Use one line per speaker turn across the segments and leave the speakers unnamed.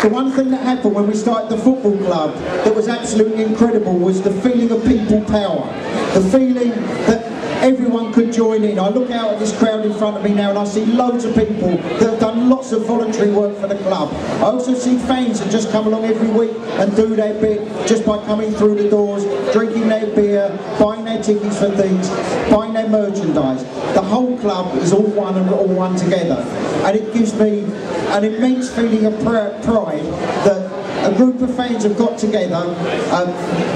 The one thing that happened when we started the football club that was absolutely incredible was the feeling of people power. The feeling that everyone could join in. I look out at this crowd in front of me now and I see loads of people that have done lots of voluntary work for the club. I also see fans that just come along every week and do their bit just by coming through the doors, drinking their beer, buying their tickets for things, buying their merchandise. The whole club is all one and all one together. And it gives me an immense feeling of pride that a group of fans have got together,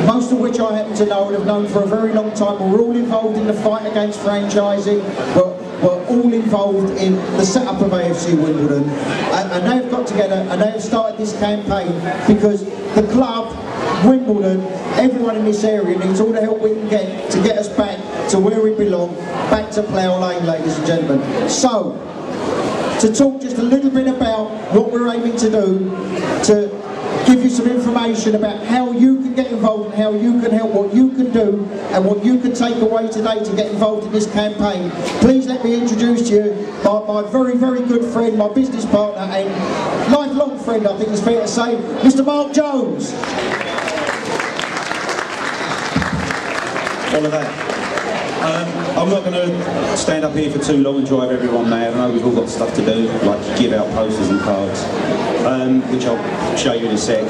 most of which I happen to know and have known for a very long time. We're all involved in the fight against franchising. We're all involved in the setup of AFC Wimbledon, and they have got together and they have started this campaign because the club, Wimbledon, everyone in this area needs all the help we can get to get us back to where we belong, back to Plough Lane, ladies and gentlemen. So, to talk just a little bit about what we're aiming to do, to give you some information about how you can get involved and how you can help, what you can do and what you can take away today to get involved in this campaign. Please let me introduce to you my very, very good friend, my business partner and lifelong friend, I think it's fair to say, Mr. Mark Jones.
All of that. I'm not going to stand up here for too long and drive everyone mad. I know we've all got stuff to do, like give out posters and cards, which I'll show you in a sec.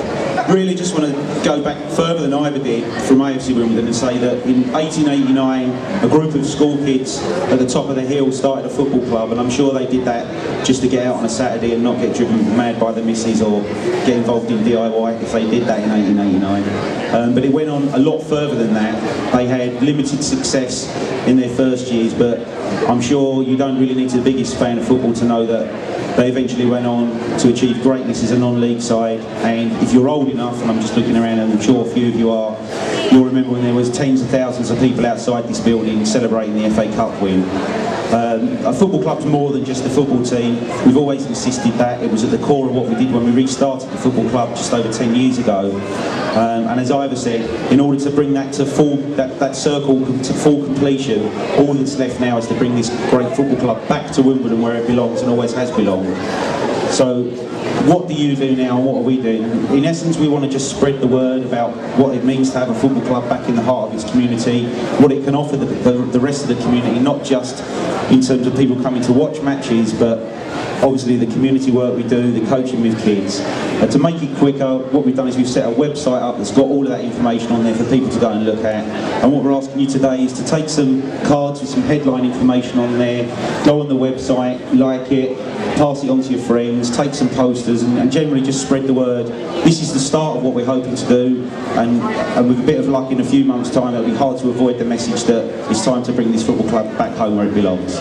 Really just want to go back further than I ever did from AFC Wimbledon and say that in 1889 a group of school kids at the top of the hill started a football club, and I'm sure they did that just to get out on a Saturday and not get driven mad by the missus or get involved in DIY if they did that in 1889. But it went on a lot further than that. They had limited success in their first years, but I'm sure you don't really need to be the biggest fan of football to know that they eventually went on to achieve greatness as a non-league side. And if you're old enough, and I'm just looking around and I'm sure a few of you are, you'll remember when there was tens of thousands of people outside this building celebrating the FA Cup win. A football club's more than just a football team. We've always insisted that. It was at the core of what we did when we restarted the football club just over 10 years ago. And as Ivor said, in order to bring that to that circle to full completion, all that's left now is to bring this great football club back to Wimbledon where it belongs and always has belonged. So what do you do now and what are we doing? In essence, we want to just spread the word about what it means to have a football club back in the heart of its community, what it can offer the rest of the community, not just in terms of people coming to watch matches, but obviously the community work we do, the coaching with kids. To make it quicker, what we've done is we've set a website up that's got all of that information on there for people to go and look at. And what we're asking you today is to take some cards with some headline information on there, go on the website, like it, pass it on to your friends, take some posters and generally just spread the word. This is the start of what we're hoping to do, and with a bit of luck in a few months' time it'll be hard to avoid the message that it's time to bring this football club back home where it belongs.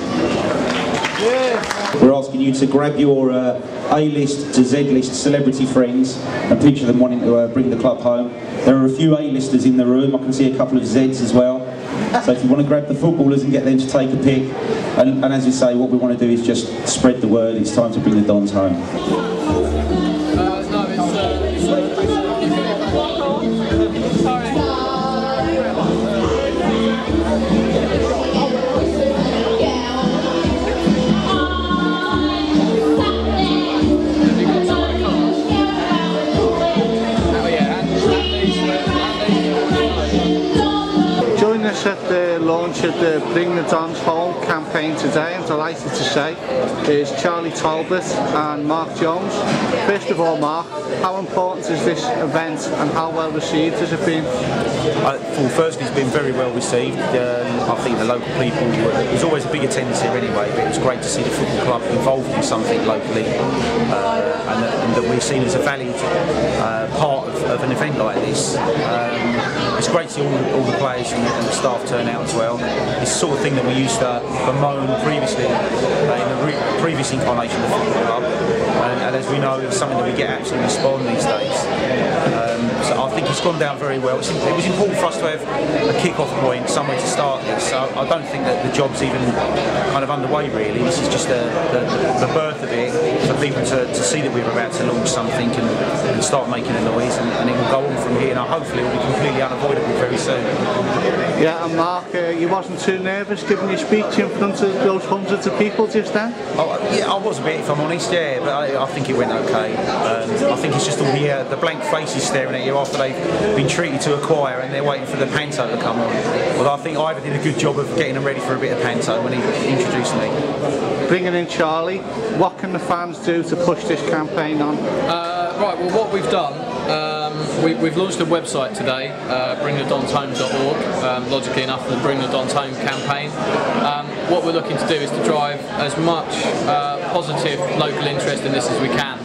We're asking you to grab your A-list to Z-list celebrity friends and picture them wanting to bring the club home. There are a few A-listers in the room, I can see a couple of Zs as well. So if you want to grab the footballers and get them to take a pic, and as we say, what we want to do is just spread the word, it's time to bring the Dons home.
At the launch of the Bring the Dons Home campaign today, I'm delighted to say, is Charlie Talbot and Mark Jones. First of all, Mark, how important is this event and how well received has it been?
Well, firstly, it's been very well received. I think the local people, there's always a big attendance here anyway, but it's great to see the football club involved in something locally and that we're seen as a valued part of an event like this. It's great to see all the players and the staff turn out as well. It's the sort of thing that we used to bemoan previously in the previous incarnation of the football club, and as we know, it's something that we get absolutely spawned these days. So I think it's gone down very well. It was important for us to have a kick-off point, somewhere to start this. So I don't think that the job's even kind of underway really. This is just the birth of it for people to see that we're about to launch something and start making a noise, and it will go on from here. And hopefully it will be completely unavoidable very soon.
Yeah, and Mark, you wasn't too nervous giving your speech in front of those hundreds of people just then?
Yeah, I was a bit, if I'm honest, yeah. but I think it went okay. I think it's just all the blank faces staring at you after they've been treated to a choir and they're waiting for the panto to come on. Well, I think Ivor did a good job of getting them ready for a bit of panto when he introduced me.
Bringing in Charlie, what can the fans do to push this campaign on?
Right, well, what we've done, we've launched a website today, bringthedonshome.org, logically enough, the Bring the Dons Home campaign. What we're looking to do is to drive as much positive local interest in this as we can.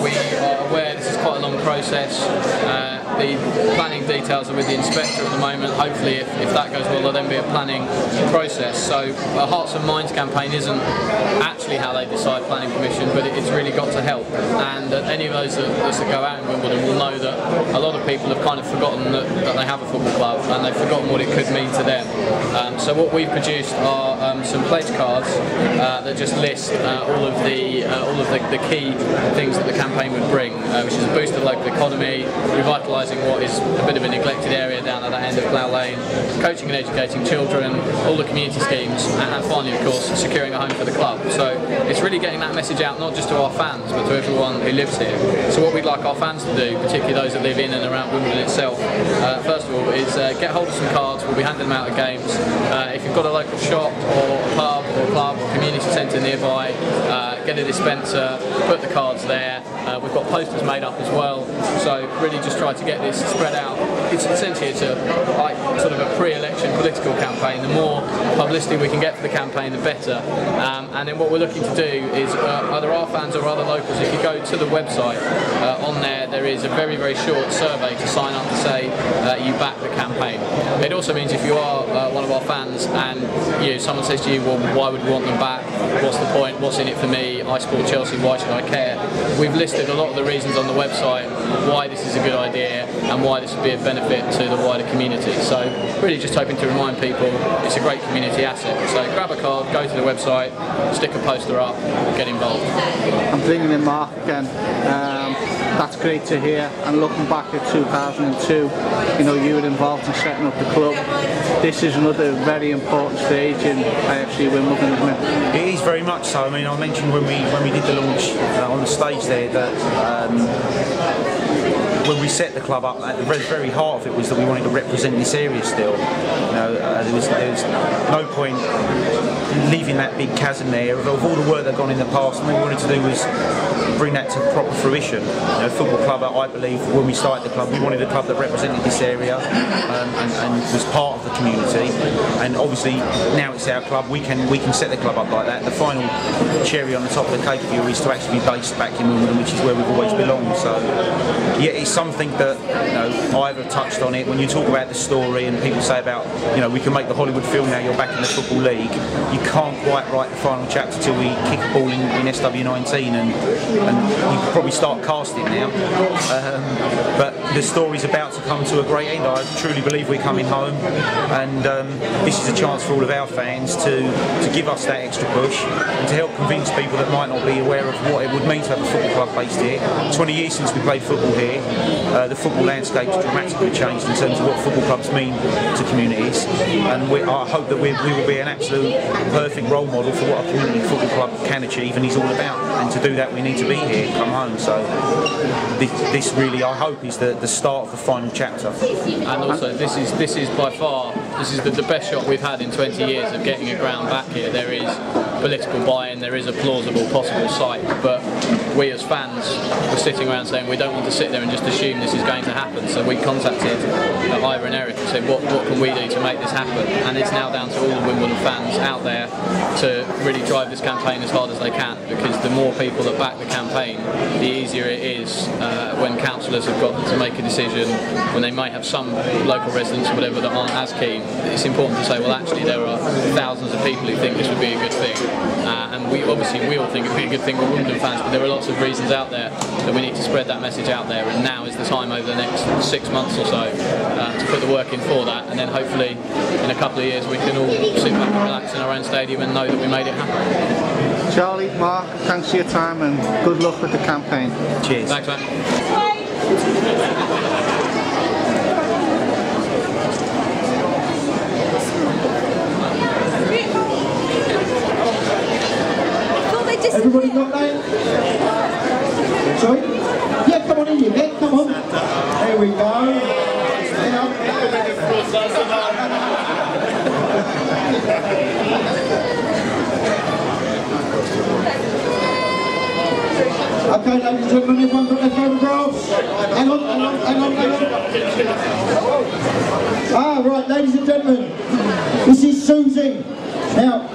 We are aware this is quite a long process. The planning details are with the inspector at the moment. Hopefully, if that goes well, there'll then be a planning process. So a Hearts and Minds campaign isn't actually how they decide planning permission, but it's really got to help. And any of those that go out in Wimbledon will know that a lot of people have kind of forgotten that they have a football club, and they've forgotten what it could mean to them. So what we've produced are some pledge cards that just list all of the key things that the campaign would bring, which is a boost to the local economy, revitalising what is a bit of a neglected area down at that end of Plough Lane, coaching and educating children, all the community schemes, and finally, of course, securing a home for the club. So it's really getting that message out, not just to our fans, but to everyone who lives here. So what we'd like our fans to do, particularly those that live in and around Wimbledon itself, first of all, is get hold of some cards. We'll be handing them out at games. If you've got a local shop or pub or club or community centre nearby, get a dispenser, put the cards there. We've got posters made up as well, so really just try to get this spread out. It's essentially like sort of a pre-election political campaign. The more publicity we can get for the campaign, the better. And then what we're looking to do is either our fans or other locals, if you go to the website, on there is a very, very short survey to sign up to say you back the campaign. It also means if you are one of our fans and someone says to you, well, why would we want them back? What's the point? What's in it for me? I support Chelsea, why should I care? We've listed a lot of the reasons on the website why this is a good idea and why this would be a benefit to the wider community. So really just hoping to remind people it's a great community asset. So grab a card, go to the website, stick a poster up, get involved.
I'm bringing in Mark again. That's great to hear, and looking back at 2002, you were involved in setting up the club. This is another very important stage in AFC Wimbledon, isn't it?
It is very much so. I mean, I mentioned when we did the launch on the stage there that when we set the club up, at the very heart of it was that we wanted to represent this area still. There was no point leaving that big chasm there. Of all the work that had gone in the past, and what we wanted to do was bring that to proper fruition. Football club, I believe, when we started the club, we wanted a club that represented this area and was part of the community. And obviously, now it's our club, we can set the club up like that. The final cherry on the top of the cake here is to actually be based back in Wimbledon, which is where we've always belonged. So, yeah, it's something that Ivor touched on it. When you talk about the story and people say about, we can make the Hollywood film now, you're back in the Football League, you can't quite write the final chapter till we kick a ball in SW19 and you can probably start casting now. But the story's about to come to a great end. I truly believe we're coming home, and this is a chance for all of our fans to give us that extra push and to help convince people that might not be aware of what it would mean to have a football club based here. 20 years since we played football here, the football landscape has dramatically changed in terms of what football clubs mean to communities, and I hope that we will be an absolute perfect role model for what a community football club can achieve and is all about. And to do that, we need to be here, come home. So this really, I hope, is the start of the final chapter.
And also, this is by far the best shot we've had in 20 years of getting a ground back here. There is political buy-in, there is a plausible possible site, but we as fans were sitting around saying we don't want to sit there and just assume this is going to happen. So we contacted Ivor and Eric and said, what can we do to make this happen? And it's now down to all the Wimbledon fans out there to really drive this campaign as hard as they can, because the more people that back the campaign, the easier it is when councillors have got to make a decision, when they might have some local residents or whatever that aren't as keen. It's important to say, well, actually there are thousands of people who think this would be a good thing, and we all think it would be a good thing for Wimbledon fans, but there are lots of reasons out there that we need to spread that message out there, and now is the time over the next 6 months or so to put the work in for that, and then hopefully in a couple of years we can all sit back and relax in our own stadium and know that we made it happen.
Charlie, Mark, thanks for your time and good luck with the campaign.
Cheers.
Thanks, man.
Everybody got that? Sorry? Yeah, come on in, you get, come on. There we go. Okay, ladies and gentlemen, everyone got their photographs? Hang on. Ah, right, ladies and gentlemen, this is Susie. Now,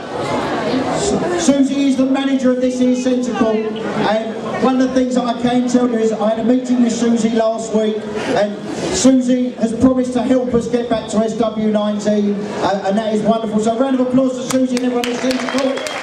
Susie is the manager of this here centre court, and one of the things that I can tell you is I had a meeting with Susie last week, and Susie has promised to help us get back to SW19, and that is wonderful. So a round of applause to Susie and everyone at centre court.